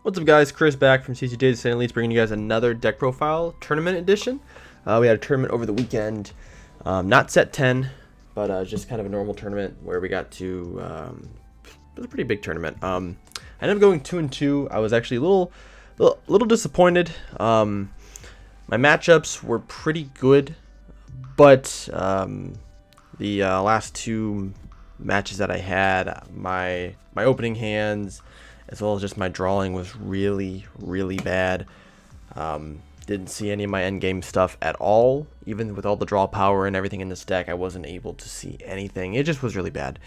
What's up, guys? Chris back from CC Data Center Elites, bringing you guys another deck profile tournament edition. We had a tournament over the weekend, not set 10, but just kind of a normal tournament where we got to. It was a pretty big tournament. I ended up going 2-2. I was actually a little disappointed. My matchups were pretty good, but the last two matches that I had, my opening hands, as well as just my drawing, was really bad. Didn't see any of my endgame stuff at all. Even with all the draw power and everything in this deck, I wasn't able to see anything. It just was really bad.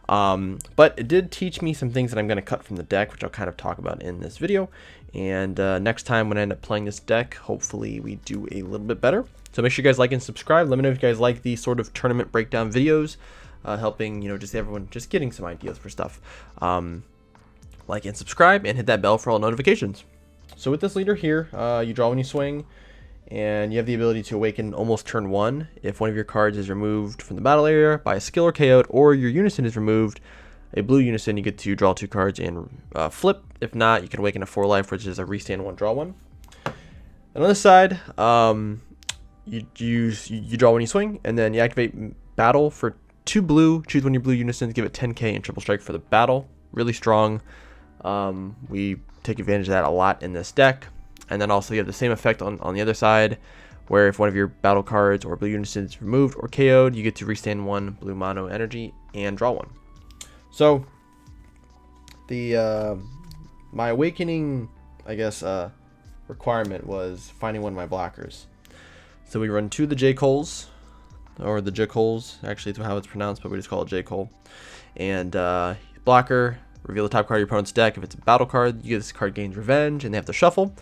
But it did teach me some things that I'm going to cut from the deck, which I'll kind of talk about in this video. And next time when I end up playing this deck, hopefully we do a little bit better. So make sure you guys like and subscribe. Let me know if you guys like these sort of tournament breakdown videos, helping, just everyone just getting some ideas for stuff. Like and subscribe and hit that bell for all notifications. So with this leader here, you draw when you swing, and you have the ability to awaken almost turn 1 if one of your cards is removed from the battle area by a skill or KO'd, or your unison is removed, a blue unison. You get to draw 2 cards and flip. If not, you can awaken a 4 life, which is a restand 1, draw 1. And on this side, you draw when you swing, and then you activate battle for 2 blue. Choose one of your blue unisons, give it 10k and triple strike for the battle. Really strong. We take advantage of that a lot in this deck. And then also you have the same effect on the other side, where if one of your battle cards or blue unison is removed or KO'd, you get to restand 1 blue mono energy and draw 1. So the my awakening, I guess, requirement was finding one of my blockers. So we run 2 of the J Coles, or the J Coles, actually is how it's pronounced, but we just call it J Cole. And blocker. Reveal the top card of your opponent's deck. If it's a battle card, you get this card gains revenge, and they have to shuffle.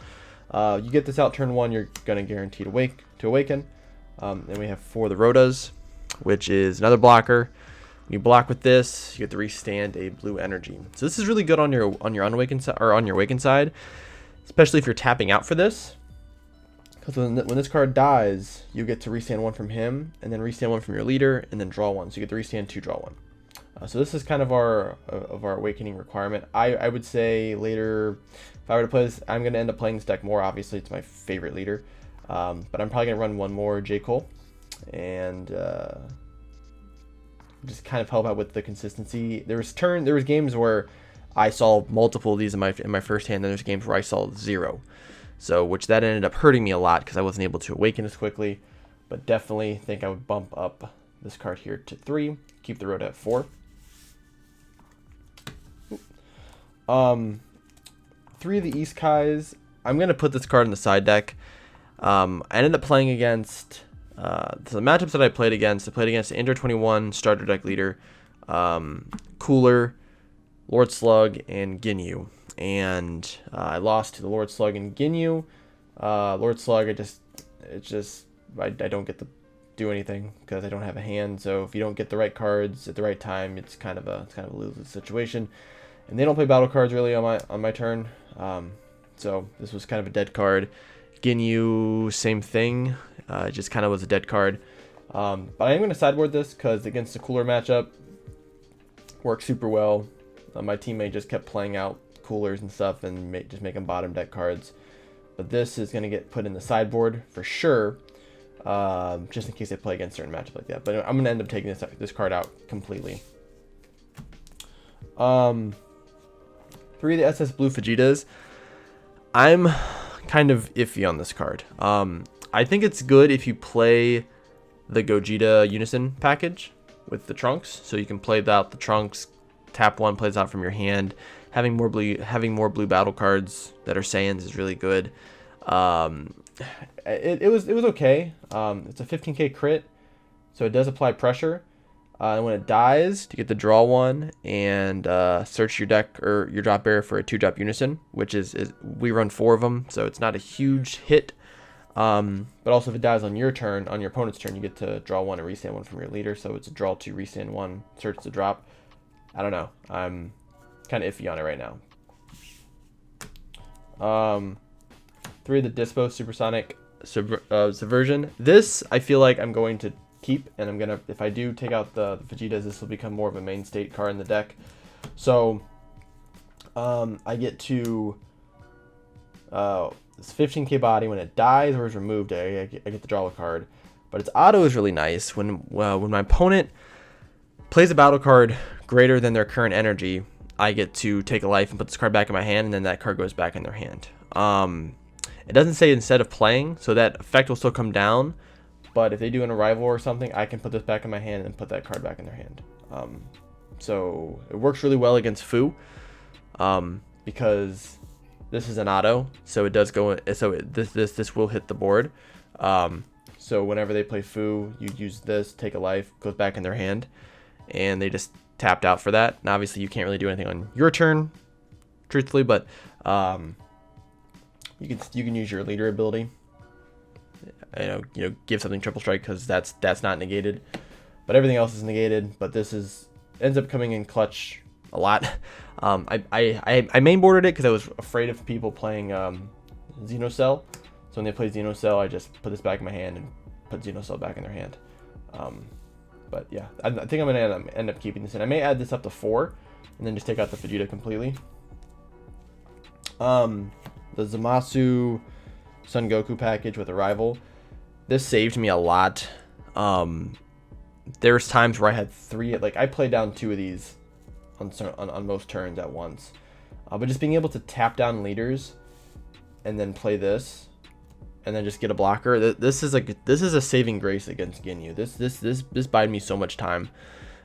You get this out turn 1, you're going to guarantee to awaken. Then we have 4 the Rotas, which is another blocker. When you block with this, you get to restand a blue energy. So this is really good on your unawakened side, or on your awakened side, especially if you're tapping out for this. Because when this card dies, you get to restand 1 from him, and then restand 1 from your leader, and then draw 1. So you get to restand 2, draw 1. So this is kind of our awakening requirement. I would say later, if I were to play this, I'm going to end up playing this deck more. Obviously, it's my favorite leader. But I'm probably going to run one more J. Cole. And just kind of help out with the consistency. There was games where I saw multiple of these in my first hand. Then there's games where I saw 0. So which that ended up hurting me a lot because I wasn't able to awaken as quickly. But definitely think I would bump up this card here to 3. Keep the road at 4. 3 of the East Kais. I'm going to put this card in the side deck. I ended up playing against the matchups that I played against. I played against Android 21 starter deck leader, Cooler, Lord Slug, and Ginyu. And I lost to the Lord Slug and Ginyu. Lord Slug, I don't get to do anything because I don't have a hand. So if you don't get the right cards at the right time, it's kind of a lose situation. And they don't play battle cards really on my turn, so this was kind of a dead card. Ginyu, same thing, it just kind of was a dead card. But I am going to sideboard this because against the Cooler matchup, worked super well. My teammate just kept playing out Coolers and stuff and just making bottom deck cards. But this is going to get put in the sideboard for sure, just in case they play against certain matchups like that. But I'm going to end up taking this card out completely. 3 of the SS Blue Vegitas. I'm kind of iffy on this card. I think it's good if you play the Gogeta Unison package with the Trunks, so you can play out the Trunks, tap 1, plays out from your hand. Having more blue battle cards that are Saiyans is really good. It was okay. It's a 15k crit, so it does apply pressure. And when it dies, you get to draw 1 and search your deck or your drop bearer for a 2-drop unison, which is we run 4 of them, so it's not a huge hit. But also if it dies on your turn, on your opponent's turn, you get to draw 1 and restand 1 from your leader. So it's a draw 2, restand 1, search the drop. I don't know. I'm kind of iffy on it right now. 3 of the Dispo Supersonic Subversion. This I feel like I'm going to keep, and I'm gonna, if I do take out the Vegetas, this will become more of a main state card in the deck. So I get to It's 15k body. When it dies or is removed, I get to draw a card. But its auto is really nice. When my opponent plays a battle card greater than their current energy, I get to take a life and put this card back in my hand, and then that card goes back in their hand. It doesn't say instead of playing, so that effect will still come down. But if they do an arrival or something, I can put this back in my hand and put that card back in their hand. So it works really well against Fu, because this is an auto, so it does go. So this will hit the board. So whenever they play Fu, you use this, take a life, goes back in their hand, and they just tapped out for that. And obviously you can't really do anything on your turn, truthfully, but you can use your leader ability. You know, give something triple strike, because that's not negated, but everything else is negated. But this ends up coming in clutch a lot. I mainboarded it because I was afraid of people playing Zeno Cell. So when they play Zeno Cell, I just put this back in my hand and put Zeno Cell back in their hand. But yeah, I think I'm gonna end up keeping this in. I may add this up to 4, and then just take out the Vegito completely. The Zamasu Son Goku package with Arrival. This saved me a lot. There's times where I had 3, like I played down 2 of these on most turns at once. But just being able to tap down leaders and then play this and then just get a blocker. This is a saving grace against Ginyu. This buyed me so much time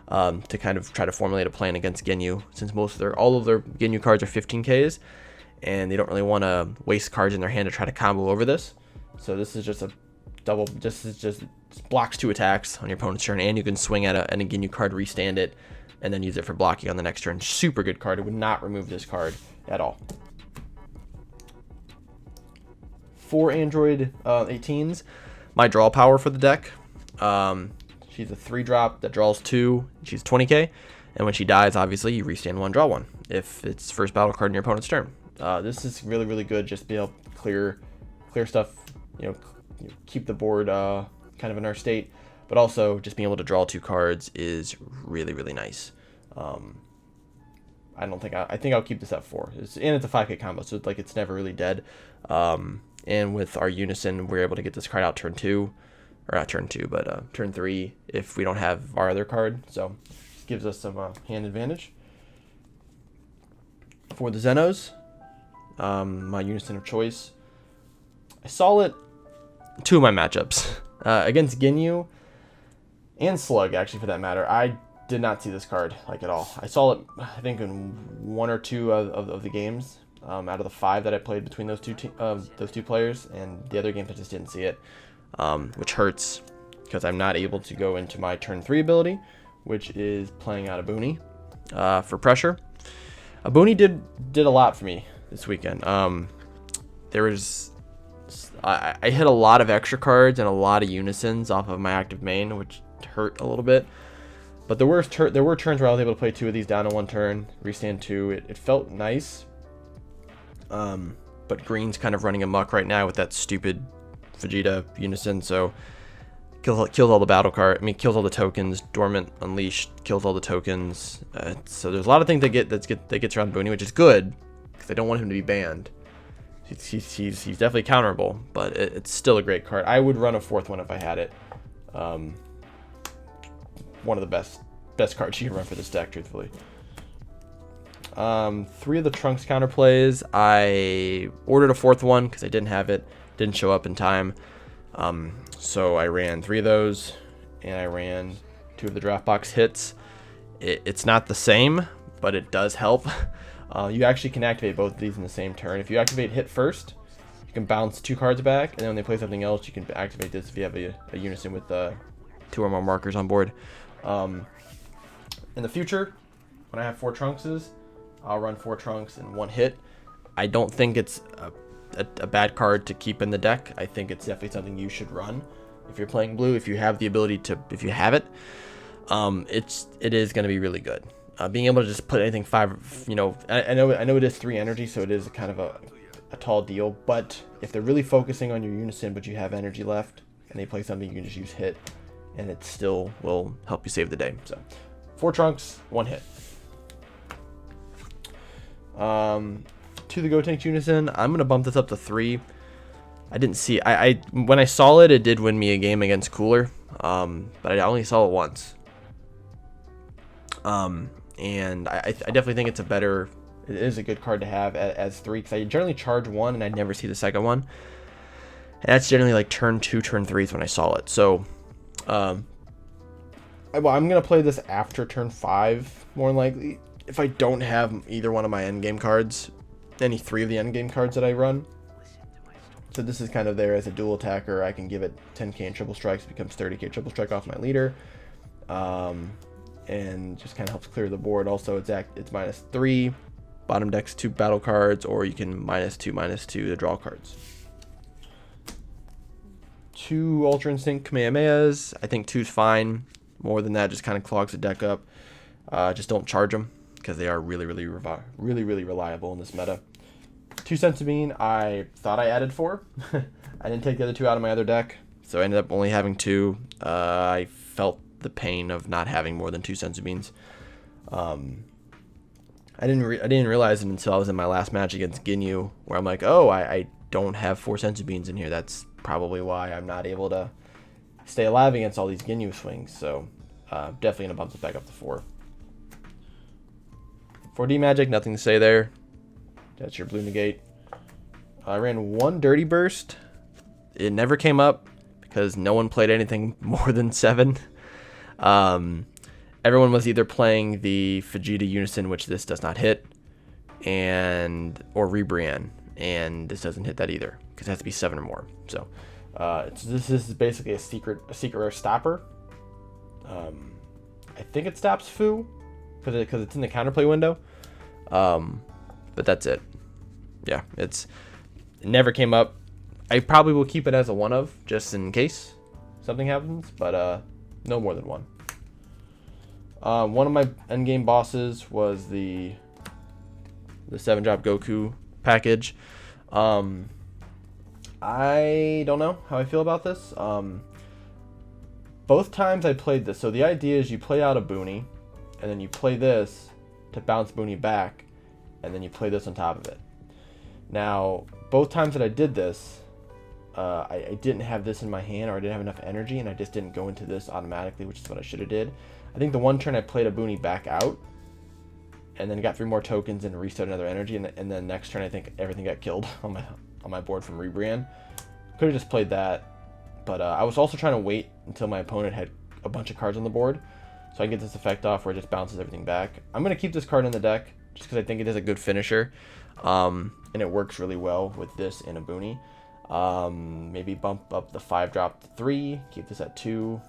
to kind of try to formulate a plan against Ginyu, since all of their Ginyu cards are 15Ks, and they don't really want to waste cards in their hand to try to combo over this. So this is just a double. Just blocks 2 attacks on your opponent's turn, and you can swing at a Ginyu card, restand it, and then use it for blocking on the next turn. Super good card. It would not remove this card at all. 4 Android 18s. My draw power for the deck. She's a 3-drop that draws 2. She's 20k, and when she dies, obviously you restand 1, draw 1. If it's first battle card in your opponent's turn. This is really, really good. Just be able to clear stuff. Keep the board kind of in our state, but also just being able to draw 2 cards is really, really nice. I think I'll keep this at 4. It's a 5k combo, so it's never really dead. And with our Unison, we're able to get this card out turn 2, or not turn 2, but turn 3 if we don't have our other card. So it gives us some hand advantage. For the Zenos, my Unison of choice, I saw it 2 of my matchups against Ginyu and Slug, actually, for that matter. I did not see this card at all. I saw it, I think, in 1 or 2 of the games out of the 5 that I played between those two players, and the other games I just didn't see it, which hurts because I'm not able to go into my turn 3 ability, which is playing out a Booney for pressure. A Booney did a lot for me this weekend. I hit a lot of extra cards and a lot of Unisons off of my active main, which hurt a little bit. But there were turns where I was able to play 2 of these down in 1 turn, restand 2. It felt nice. But green's kind of running amok right now with that stupid Vegeta Unison, so kills all the battle card. I mean, kills all the tokens. Dormant Unleashed kills all the tokens. So there's a lot of things that gets around Booney, which is good because I don't want him to be banned. He's definitely counterable, but it's still a great card. I would run a 4th one if I had it. One of the best cards you can run for this deck, truthfully. 3 of the Trunks counterplays. I ordered a 4th one because I didn't have it. Didn't show up in time. So I ran 3 of those, and I ran 2 of the draft box hits. It's not the same, but it does help. You actually can activate both of these in the same turn. If you activate hit first, you can bounce 2 cards back, and then when they play something else, you can activate this if you have a Unison with 2 or more markers on board. In the future, when I have 4 Trunkses, I'll run 4 Trunks in 1 hit. I don't think it's a bad card to keep in the deck. I think it's definitely something you should run if you're playing blue, if you have the ability to, if you have it. It is going to be really good. Being able to just put anything 5, I know it is 3 energy, so it is kind of a tall deal, but if they're really focusing on your Unison but you have energy left and they play something, you can just use hit and it still will help you save the day. So 4 Trunks, 1 hit. to the Gotenks Unison. I'm gonna bump this up to 3. I didn't see. I when I saw it, it did win me a game against Cooler, but I only saw it once. And I definitely think it's a better. It is a good card to have as 3 because I generally charge 1 and I never see the second one. And that's generally like turn 2, turn 3 is when I saw it. So, well, I'm gonna play this after turn 5 more than likely. If I don't have either one of my endgame cards, any 3 of the endgame cards that I run. So this is kind of there as a dual attacker. I can give it 10k in triple strikes, becomes 30k triple strike off my leader, and just kind of helps clear the board. Also, it's -3. Bottom deck's 2 battle cards, or you can -2/-2 to draw cards. 2 Ultra Instinct Kamehamehas. I think 2's fine. More than that just kind of clogs the deck up. Just don't charge them because they are really reliable in this meta. 2 Senzu-Bean, I thought I added 4. I didn't take the other 2 out of my other deck, so I ended up only having 2. I felt the pain of not having more than 2 Senzu-Beans. I didn't realize it until I was in my last match against Ginyu, where I'm like, oh, I don't have 4 Senzu-Beans in here. That's probably why I'm not able to stay alive against all these Ginyu swings. So definitely gonna bump it back up to 4. 4D Magic, nothing to say there. That's your blue negate. I ran 1 Dirty Burst. It never came up because no one played anything more than 7. Everyone was either playing the Vegito Unison, which this does not hit, or Rebrian, and this doesn't hit that either because it has to be 7 or more. So this is basically a secret rare stopper. I think it stops Fu because it's in the counterplay window. But that's it. Yeah, it never came up. I probably will keep it as a 1 of just in case something happens, but no more than 1. One of my endgame bosses was the 7-drop Goku package. I don't know how I feel about this. Both times I played this, so the idea is you play out a Boonie, and then you play this to bounce Boonie back, and then you play this on top of it. Now, both times that I did this, I didn't have this in my hand, or I didn't have enough energy, and I just didn't go into this automatically, which is what I should have did. I think the one turn I played a Boonie back out, and then got 3 more tokens and reset another energy, and then next turn I think everything got killed on my board from Rebrian. Could have just played that, but I was also trying to wait until my opponent had a bunch of cards on the board, so I can get this effect off where it just bounces everything back. I'm going to keep this card in the deck, just because I think it is a good finisher, and it works really well with this in a Boonie. Maybe bump up the 5-drop to 3, keep this at 2,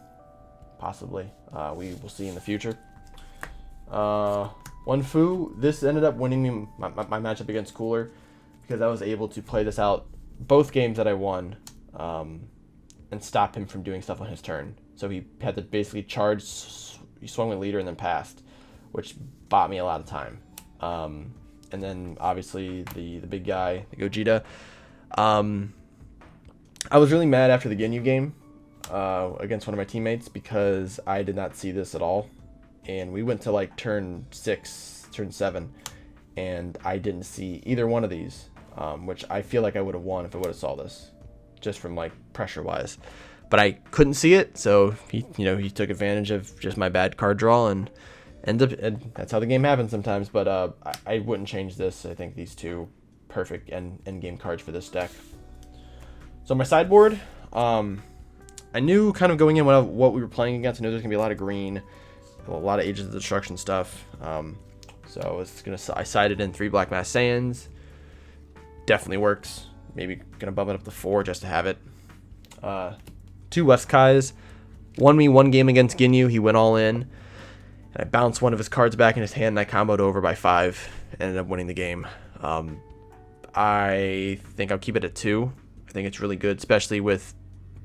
possibly. We will see in the future. 1 Fu, this ended up winning me my matchup against Cooler, because I was able to play this out both games that I won, and stop him from doing stuff on his turn. So he had to basically charge, he swung with leader and then passed, which bought me a lot of time. And then obviously the big guy, the Gogeta. I was really mad after the Ginyu game against one of my teammates because I did not see this at all. And we went to like turn 6, turn 7, and I didn't see either one of these, which I feel like I would have won if I would have saw this, just from like pressure wise. But I couldn't see it, so he took advantage of just my bad card draw and that's how the game happens sometimes. But I wouldn't change this. I think these 2 perfect end game cards for this deck. So my sideboard, I knew kind of going in what we were playing against. I knew there's gonna be a lot of green, a lot of Ages of Destruction stuff. So I sided in 3 Black Mass Saiyans. Definitely works. Maybe gonna bump it up to 4 just to have it. 2 West Kais. Won me 1 game against Ginyu. He went all in. And I bounced one of his cards back in his hand, and I comboed over by 5. And ended up winning the game. I think I'll keep it at 2. I think it's really good, especially with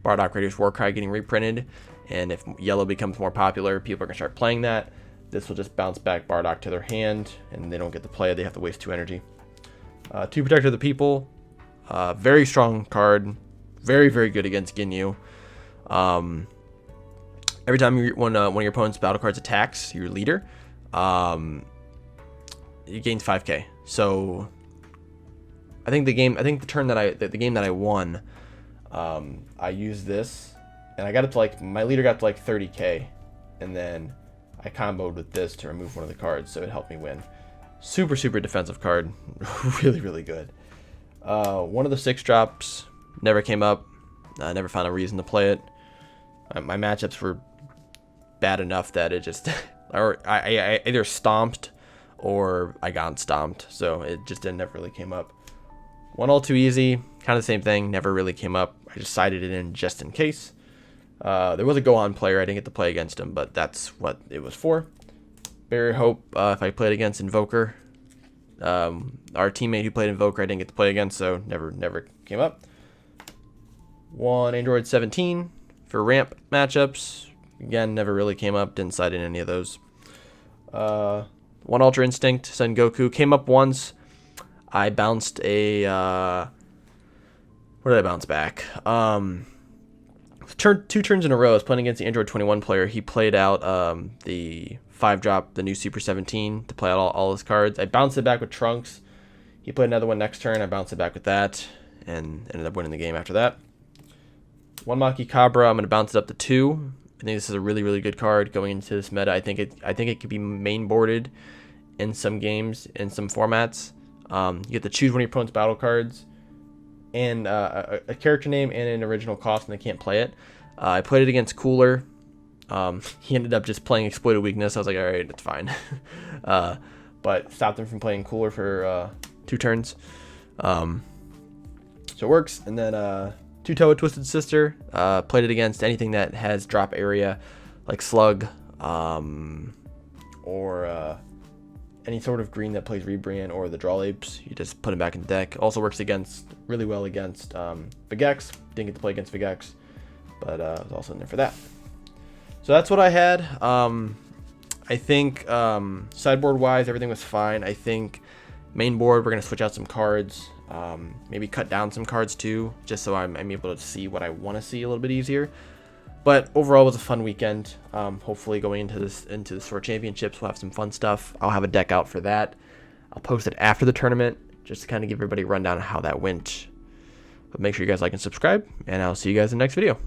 Bardock Raiders Warcry getting reprinted. And if yellow becomes more popular, people are going to start playing that. This will just bounce back Bardock to their hand, and they don't get to play it. They have to waste 2 energy. 2 Protector of the People. Very strong card. Very, very good against Ginyu. Every time one of your opponent's battle cards attacks your leader, it gains 5k. So I think the turn that the game that I won, I used this, and I got it to like, my leader got to like 30k, and then I comboed with this to remove one of the cards, so it helped me win. Super defensive card. Really good. One of the 6-drops never came up. I never found a reason to play it. My matchups were bad enough that it just or I either stomped or I got stomped, so it just never really came up. One all too easy, kind of the same thing, never really came up. I just sided it in just in case. There was a go-on player, I didn't get to play against him, but that's what it was for. Barrier Hope, if I played against Invoker. Our teammate who played Invoker, I didn't get to play against, so never came up. One Android 17 for ramp matchups. Again, never really came up, didn't side in any of those. One Ultra Instinct, Sen Goku, came up once. I bounced a, what did I bounce back? 2 turns in a row, I was playing against the Android 21 player. He played out the 5-drop, the new Super 17, to play out all his cards. I bounced it back with Trunks. He played another one next turn. I bounced it back with that, and ended up winning the game after that. One Maki Cabra, I'm going to bounce it up to 2. I think this is a really good card going into this meta. I think it could be main boarded in some games, in some formats. You get to choose one of your opponent's battle cards, and a character name and an original cost, and they can't play it. I played it against Cooler. He ended up just playing Exploited Weakness. I was like, alright, it's fine. But stopped him from playing Cooler for 2 turns. So it works. And then Two-Toe Twisted Sister. Played it against anything that has drop area, like Slug, or any sort of green that plays Rebrand or the Draw Apes. You just put him back in the deck. Also works really well against Vegex. Didn't get to play against Vegex, but I was also in there for that. So that's what I had. I think sideboard wise, everything was fine. I think main board, we're going to switch out some cards. Maybe cut down some cards too, just so I'm able to see what I want to see a little bit easier. But overall, it was a fun weekend. Hopefully going into the Store Championships, we'll have some fun stuff. I'll have a deck out for that. I'll post it after the tournament, just to kind of give everybody a rundown of how that went. But make sure you guys like and subscribe, and I'll see you guys in the next video.